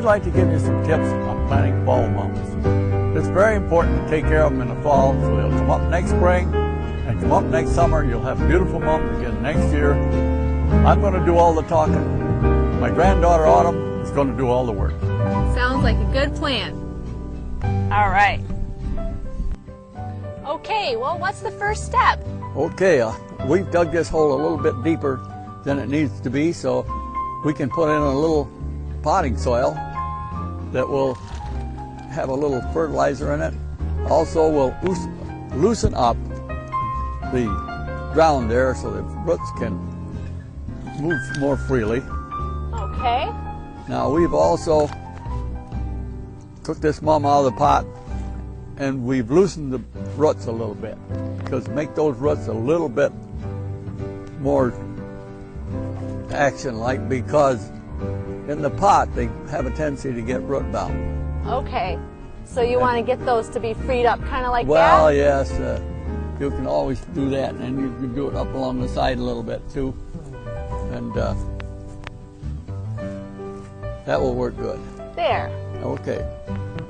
like to give you some tips on planting fall mums. It's very important to take care of them in the fall so they'll come up next spring and come up next summer. You'll have beautiful mums again next year. I'm going to do all the talking. My granddaughter Autumn is going to do all the work. Sounds like a good plan. All right. Okay, well, what's the first step? Okay, we've dug this hole a little bit deeper than it needs to be, so we can put in a little potting soil that will have a little fertilizer in it. Also, we'll loosen up the ground there so the roots can move more freely. Okay. Now, we've also took this mum out of the pot and we've loosened the roots a little bit, because make those roots a little bit more action-like, because in the pot they have a tendency to get root bound. Okay, so you want to get those to be freed up kind of like that? Well, yes, you can always do that, and you can do it up along the side a little bit too, and that will work good. There. Okay,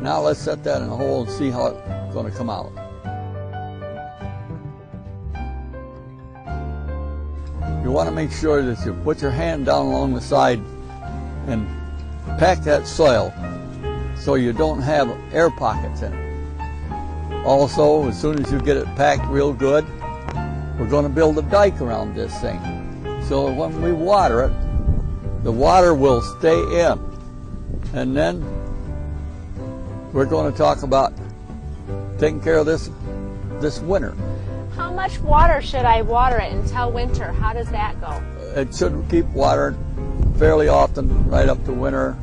now let's set that in a hole and see how it's going to come out. You want to make sure that you put your hand down along the side and pack that soil so you don't have air pockets in it. Also, as soon as you get it packed real good, we're going to build a dike around this thing. So when we water it, the water will stay in. And then we're going to talk about taking care of this winter. How much water should I water it until winter? How does that go? It should keep watered fairly often right up to winter.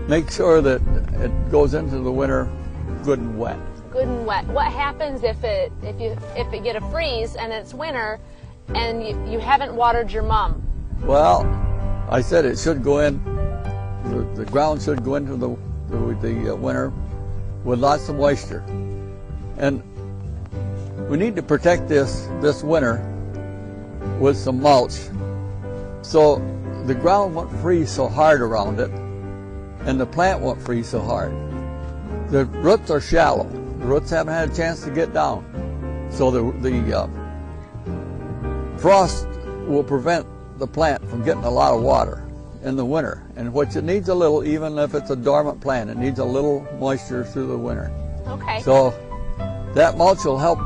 Make sure that it goes into the winter good and wet. Good and wet. What happens if it get a freeze and it's winter and you haven't watered your mum? Well, I said it should go in. The ground should go into the winter with lots of moisture, and we need to protect this winter with some mulch so the ground won't freeze so hard around it and the plant won't freeze so hard. The roots are shallow. The roots haven't had a chance to get down, so the frost will prevent the plant from getting a lot of water in the winter, and which it needs a little, even if it's a dormant plant, it needs a little moisture through the winter. Okay. So that mulch will help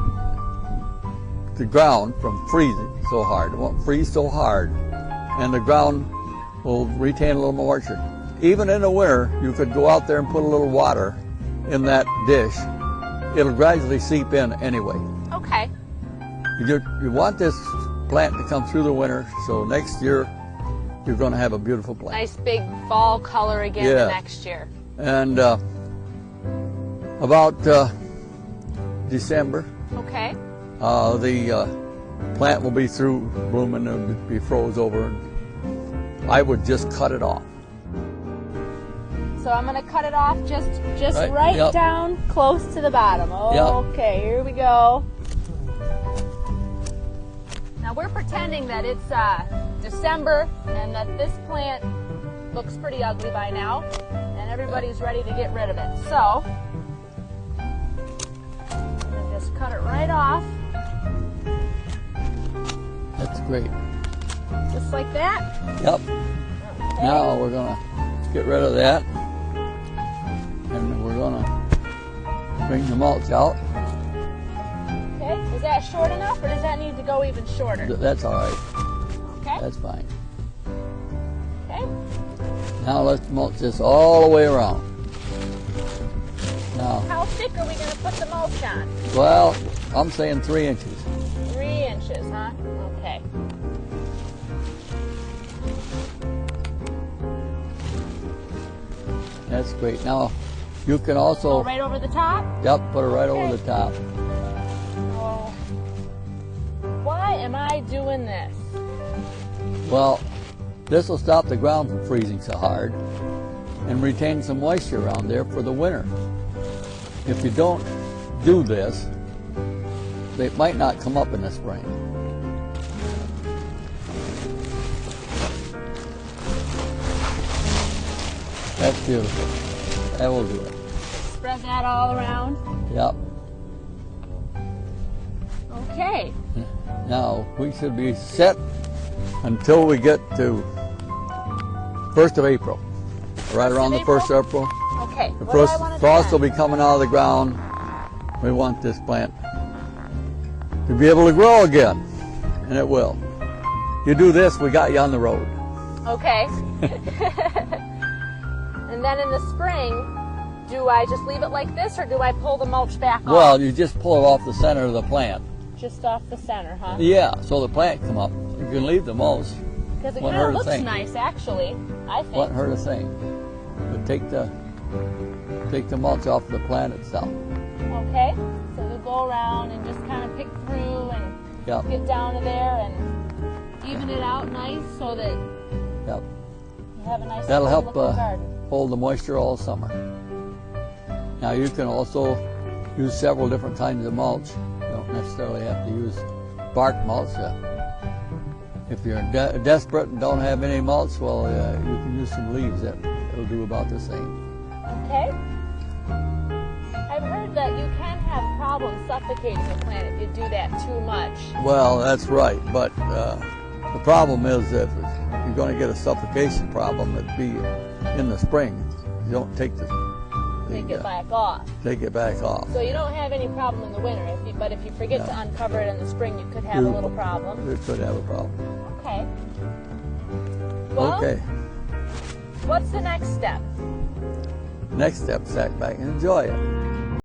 the ground from freezing so hard. It won't freeze so hard, and the ground will retain a little moisture. Even in the winter, you could go out there and put a little water in that dish. It'll gradually seep in anyway. Okay. You want this plant to come through the winter, so next year you're going to have a beautiful plant. Nice big fall color again the next year. And about December, okay, the plant will be through blooming and be froze over. I would just cut it off. So I'm going to cut it off just right yep. down close to the bottom. Okay, yep. Here we go. Now we're pretending that it's December and that this plant looks pretty ugly by now and everybody's ready to get rid of it. So I'm going to just cut it right off. That's great. Just like that? Yep. Okay. Now we're going to get rid of that, and we're going to bring the mulch out. Okay, is that short enough or does that need to go even shorter? That's all right. Okay. That's fine. Okay. Now let's mulch this all the way around. Now, how thick are we going to put the mulch on? Well, I'm saying 3 inches. 3 inches, huh? Okay. That's great. Now, you can also... Go right over the top? Yep, put it right over the top. Oh. Why am I doing this? Well, this will stop the ground from freezing so hard and retain some moisture around there for the winter. If you don't do this, they might not come up in the spring. That's beautiful. That will do it. Spread that all around. Yep. Okay. Now, we should be set until we get to 1st of April. Right around the 1st of April. Okay. The What do I first want to do frost will then? be coming out of the ground. We want this plant to be able to grow again, and it will. You do this, we got you on the road. Okay. And then in the spring, do I just leave it like this, or do I pull the mulch back off? Well, you just pull it off the center of the plant. Just off the center, huh? Yeah, so the plant come up. You can leave the mulch. Because it Won't kind hurt of a looks thing. nice, actually, I think. Won't hurt a thing. But take the mulch off the plant itself. Okay. So you go around and just kind of pick through and Yep. get down to there and even it out nice so that Yep. you have a nice That'll help looking garden. hold the moisture all summer. Now you can also use several different kinds of mulch. You don't necessarily have to use bark mulch. If you're desperate and don't have any mulch, well, you can use some leaves. It'll do about the same. Okay. I've heard that you can have problems suffocating the plant if you do that too much. Well, that's right, but the problem is that if you're going to get a suffocation problem, it'd be in the spring. You don't take Take it back off. Take it back off. So you don't have any problem in the winter, but if you forget to uncover it in the spring, you could have a little problem. It could have a problem. Okay. Well, Okay. what's the next step? Next step, sit back and enjoy it.